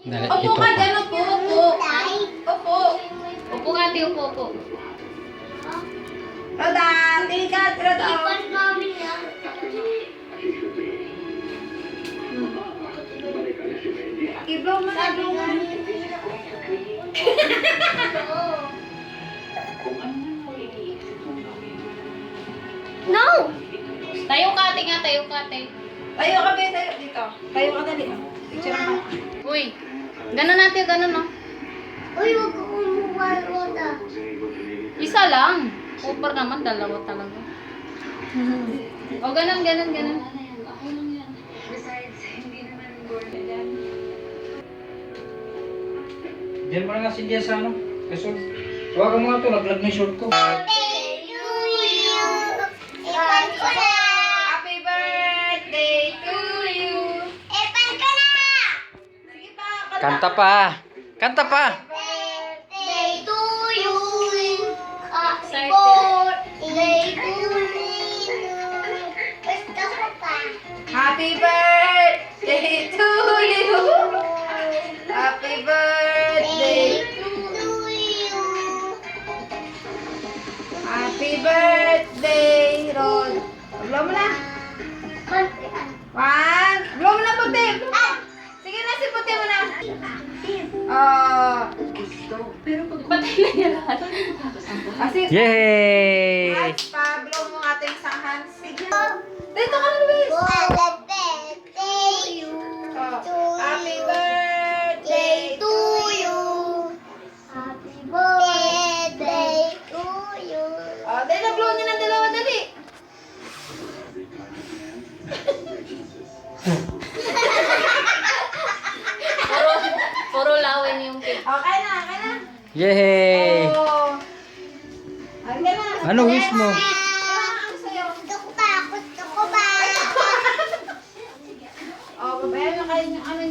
Dali, Opo ito ka pa. dyan, opo, opo. Opo. Upo ka, ate, upo, upo. Roda, tingkat, Roda. I-blow mo na, blow mo na. No! Tayo ka, ate nga, tayo ka, ate. Tayo ka, be, tayo dito. Tayo ka dali. Picture mo. Uy, ganun natin, ganun, no? Uy, huwag ko kumuha, Roda. Isa lang. Over naman, dalawa talaga. O, ganun, ganun, ganun. Diyan mo na nga si Dia sa ano? Kasol. Huwag mo nga ito, laglag na yung short ko. Ipan ko na! Happy birthday to you. Ipan ko na! Sige pa, Kanta pa! Kanta pa! Birthday to you! Happy Excited. birthday to you! Gusto ko pa! Happy birthday to you. Happy birthday. to you! Happy birthday, Rod. Blow mo na. One. Blow mo na, puti. Sige na, si puti mo na. Patay na niya lahat. Kasi, Yay! Hands pa. Blow mo ating isang hands. Sige. Dito ka na, Luis. Happy birthday Oh, happy birthday to you! Happy birthday to you! Oh, dali na, blow niya ng dalawa, dali. Puro lawin yung cake. Okay na, okay na. Yay! Oh. Okay na. Ano wish mo? Ano sa'yo? Gusto ko ba? Gusto ko ba? Oh, babayan na kayo yung ano